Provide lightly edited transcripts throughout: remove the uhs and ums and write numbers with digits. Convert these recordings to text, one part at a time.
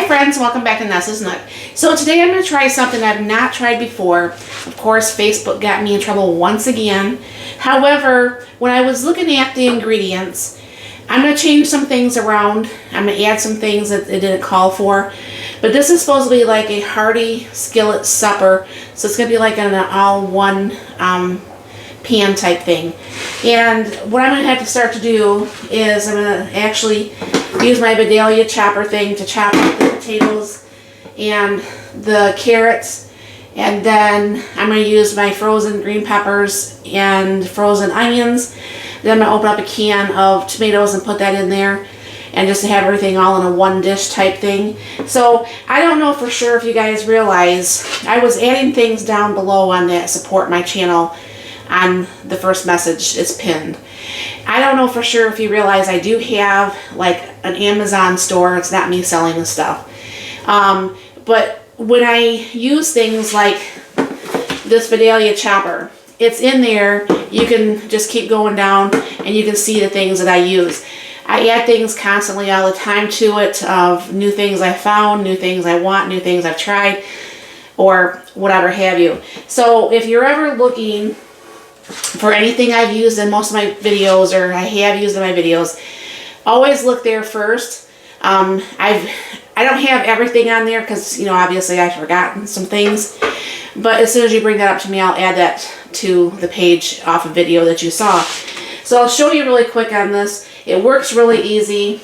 friends, welcome back to Nessa's Nook. So today I'm going to try something I've not tried before. Of course, Facebook got me in trouble once again. However, when I was looking at the ingredients, I'm going to change some things around. I'm going to add some things that it didn't call for. But this is supposed to be like a hearty skillet supper. So it's going to be like an all-one pan type thing. And what I'm going to have to start to do is I'm going to actually use my Vidalia chopper thing to chop up the potatoes and the carrots, and then I'm going to use my frozen green peppers and frozen onions. Then I'm going to open up a can of tomatoes and put that in there, and just to have everything all in a one dish type thing. So I don't know for sure if you guys realize I was adding things down below on that support my channel. On the first message is pinned. I don't know for sure if you realize I do have like an Amazon store. It's not me selling the stuff. But when I use things like this Vidalia chopper, it's in there. You can just keep going down and you can see the things that I use. I add things constantly all the time to it, of new things I found, new things I want, new things I've tried, or whatever have you. So if you're ever looking for anything I've used in most of my videos, or I have used in my videos, always look there first. I don't have everything on there because, you know, obviously I've forgotten some things. But as soon as you bring that up to me, I'll add that to the page off a video that you saw. So I'll show you really quick on this. It works really easy.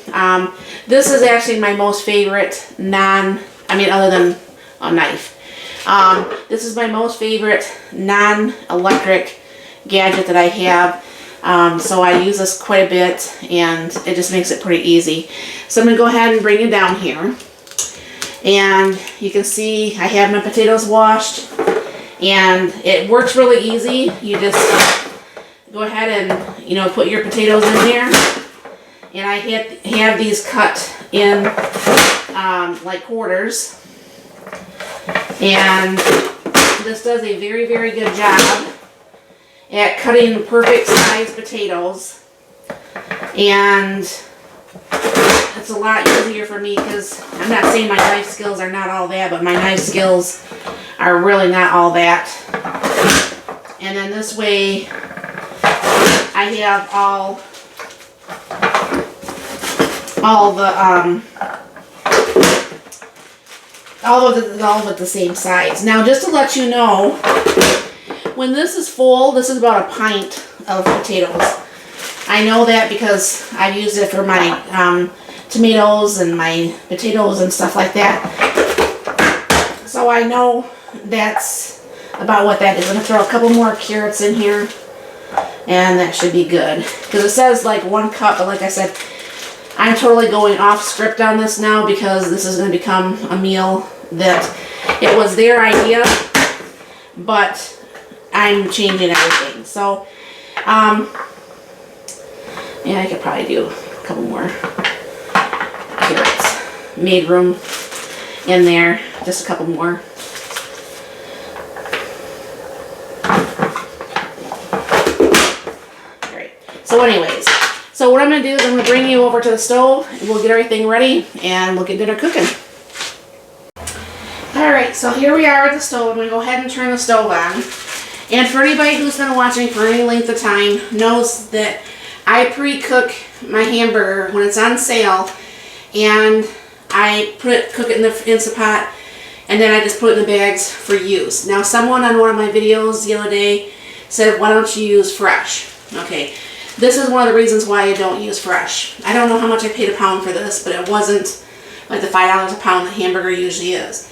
This is actually my most favorite other than a knife. This is my most favorite non-electric gadget that I have. So I use this quite a bit, and it just makes it pretty easy. So I'm going to go ahead and bring it down here. And you can see I have my potatoes washed, and it works really easy. You just go ahead and, you know, put your potatoes in there. And I have these cut in like quarters. And this does a very, very good job at cutting perfect sized potatoes, and it's a lot easier for me because I'm not saying my knife skills are not all that, but my knife skills are really not all that. And then this way I have all of it the same size. Now, just to let you know, when this is full, this is about a pint of potatoes. I know that because I've used it for my tomatoes and my potatoes and stuff like that. So I know that's about what that is. I'm going to throw a couple more carrots in here, and that should be good. Because it says like 1 cup, but like I said, I'm totally going off script on this now because this is going to become a meal that it was their idea, but I'm changing everything. So, yeah, I could probably do a couple more carrots. Made room in there. Just a couple more. Alright. So anyways, so what I'm going to do is I'm going to bring you over to the stove, and we'll get everything ready, and we'll get dinner cooking. Alright, so here we are at the stove. I'm going to go ahead and turn the stove on. And for anybody who's been watching for any length of time knows that I pre-cook my hamburger when it's on sale, and I cook it in the Instant Pot, and then I just put it in the bags for use. Now, someone on one of my videos the other day said, why don't you use fresh? Okay, this is one of the reasons why I don't use fresh. I don't know how much I paid a pound for this, but it wasn't like the $5 a pound that hamburger usually is.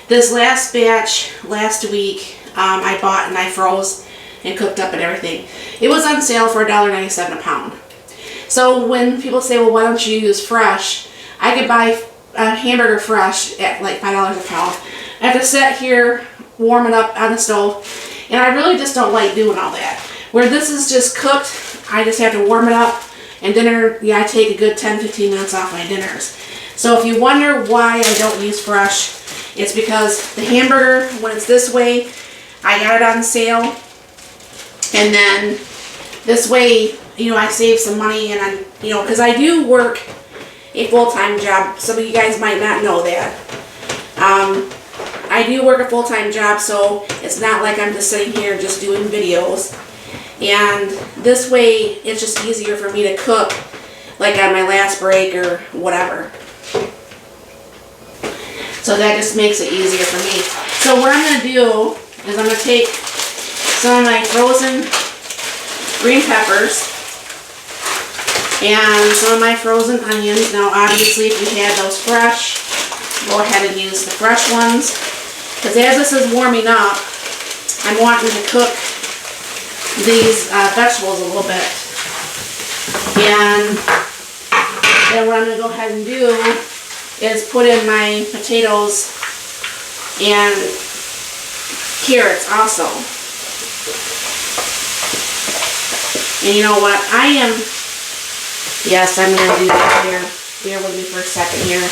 This last batch, last week, I bought and I froze and cooked up and everything. It was on sale for $1.97 a pound. So when people say, well, why don't you use fresh? I could buy a hamburger fresh at like $5 a pound. I have to sit here, warm it up on the stove, and I really just don't like doing all that. Where this is just cooked, I just have to warm it up, and dinner, yeah, I take a good 10-15 minutes off my dinners. So if you wonder why I don't use fresh, it's because the hamburger, when it's this way, I got it on sale, and then this way, you know, I save some money, and I'm, you know, because I do work a full-time job. Some of you guys might not know that. I do work a full-time job, so it's not like I'm just sitting here just doing videos. And this way, it's just easier for me to cook, like on my last break or whatever. So that just makes it easier for me. So what I'm going to do is I'm going to take some of my frozen green peppers and some of my frozen onions. Now obviously if you had those fresh, go ahead and use the fresh ones. Because as this is warming up, I'm wanting to cook these vegetables a little bit. And then what I'm going to go ahead and do is put in my potatoes and carrots also. And you know what? Yes, I'm going to do that here. Bear with me for a second here.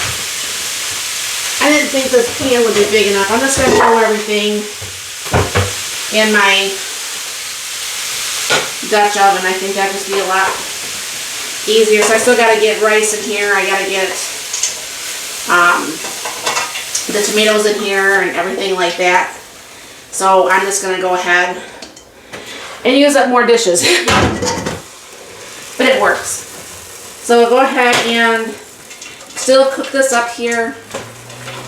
I didn't think this pan would be big enough. I'm just going to throw everything in my Dutch oven. I think that'd just be a lot easier. So I still got to get rice in here. I got to get the tomatoes in here and everything like that. So I'm just going to go ahead and use up more dishes. But it works. So go ahead and still cook this up here.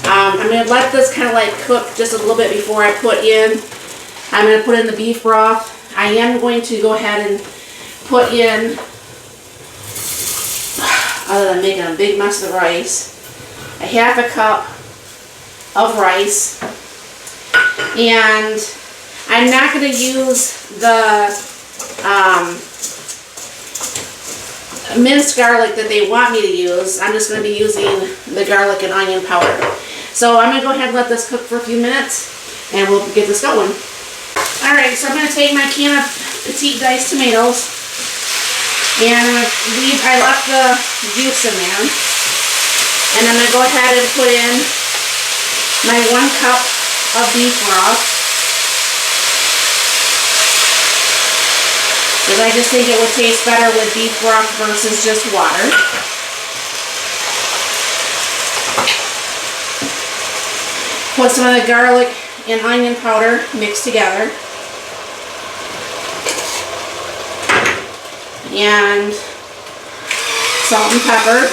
I'm going to let this kind of like cook just a little bit before I put in. I'm going to put in the beef broth. I am going to go ahead and put in, other than making a big mess of rice, a half a cup of rice. And I'm not going to use the minced garlic that they want me to use. I'm just going to be using the garlic and onion powder. So I'm going to go ahead and let this cook for a few minutes and we'll get this going. Alright, so I'm going to take my can of petite diced tomatoes and I left the juice in there. And I'm going to go ahead and put in my 1 cup of beef broth. Because I just think it would taste better with beef broth versus just water. Put some of the garlic and onion powder mixed together. And salt and pepper.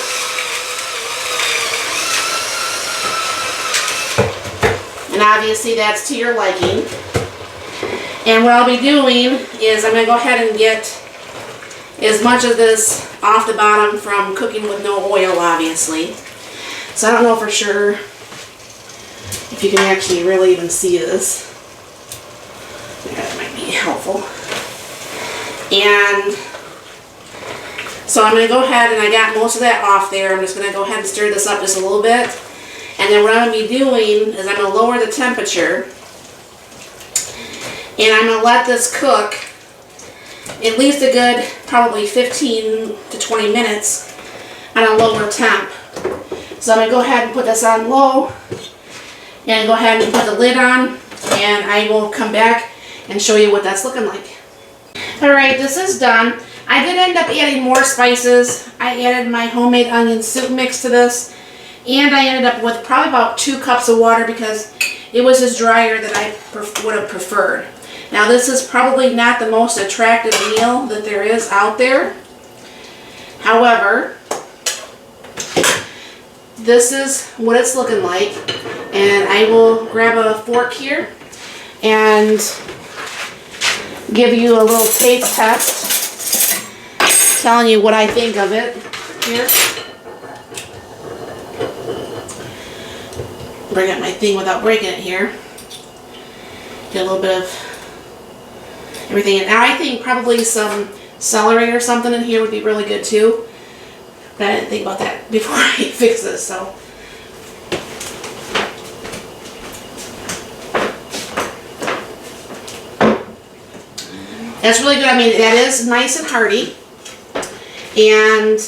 And obviously that's to your liking. And what I'll be doing is I'm going to go ahead and get as much of this off the bottom from cooking with no oil, obviously. So I don't know for sure if you can actually really even see this. That might be helpful. And so I'm going to go ahead and I got most of that off there. I'm just going to go ahead and stir this up just a little bit. And then what I'm going to be doing is I'm going to lower the temperature. And I'm going to let this cook at least a good probably 15 to 20 minutes on a lower temp. So I'm going to go ahead and put this on low and go ahead and put the lid on and I will come back and show you what that's looking like. Alright, this is done. I did end up adding more spices. I added my homemade onion soup mix to this and I ended up with probably about 2 cups of water because it was just drier than I would have preferred. Now this is probably not the most attractive meal that there is out there. However, this is what it's looking like. And I will grab a fork here and give you a little taste test, telling you what I think of it here. Bring up my thing without breaking it here. Get a little bit of everything. And I think probably some celery or something in here would be really good too. But I didn't think about that before I fix this, so. That's really good. I mean, that is nice and hearty. And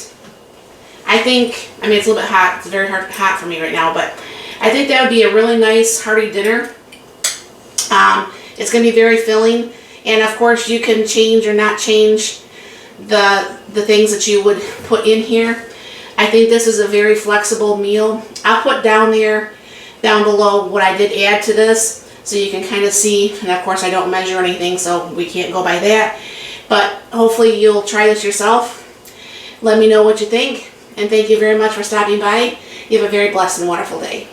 I think, I mean, it's a little bit hot. It's very hot for me right now, but I think that would be a really nice hearty dinner. It's going to be very filling. And of course, you can change or not change the things that you would put in here. I think this is a very flexible meal. I'll put down below what I did add to this so you can kind of see. And of course I don't measure anything, so we can't go by that. But hopefully you'll try this yourself. Let me know what you think. And thank you very much for stopping by. You have a very blessed and wonderful day.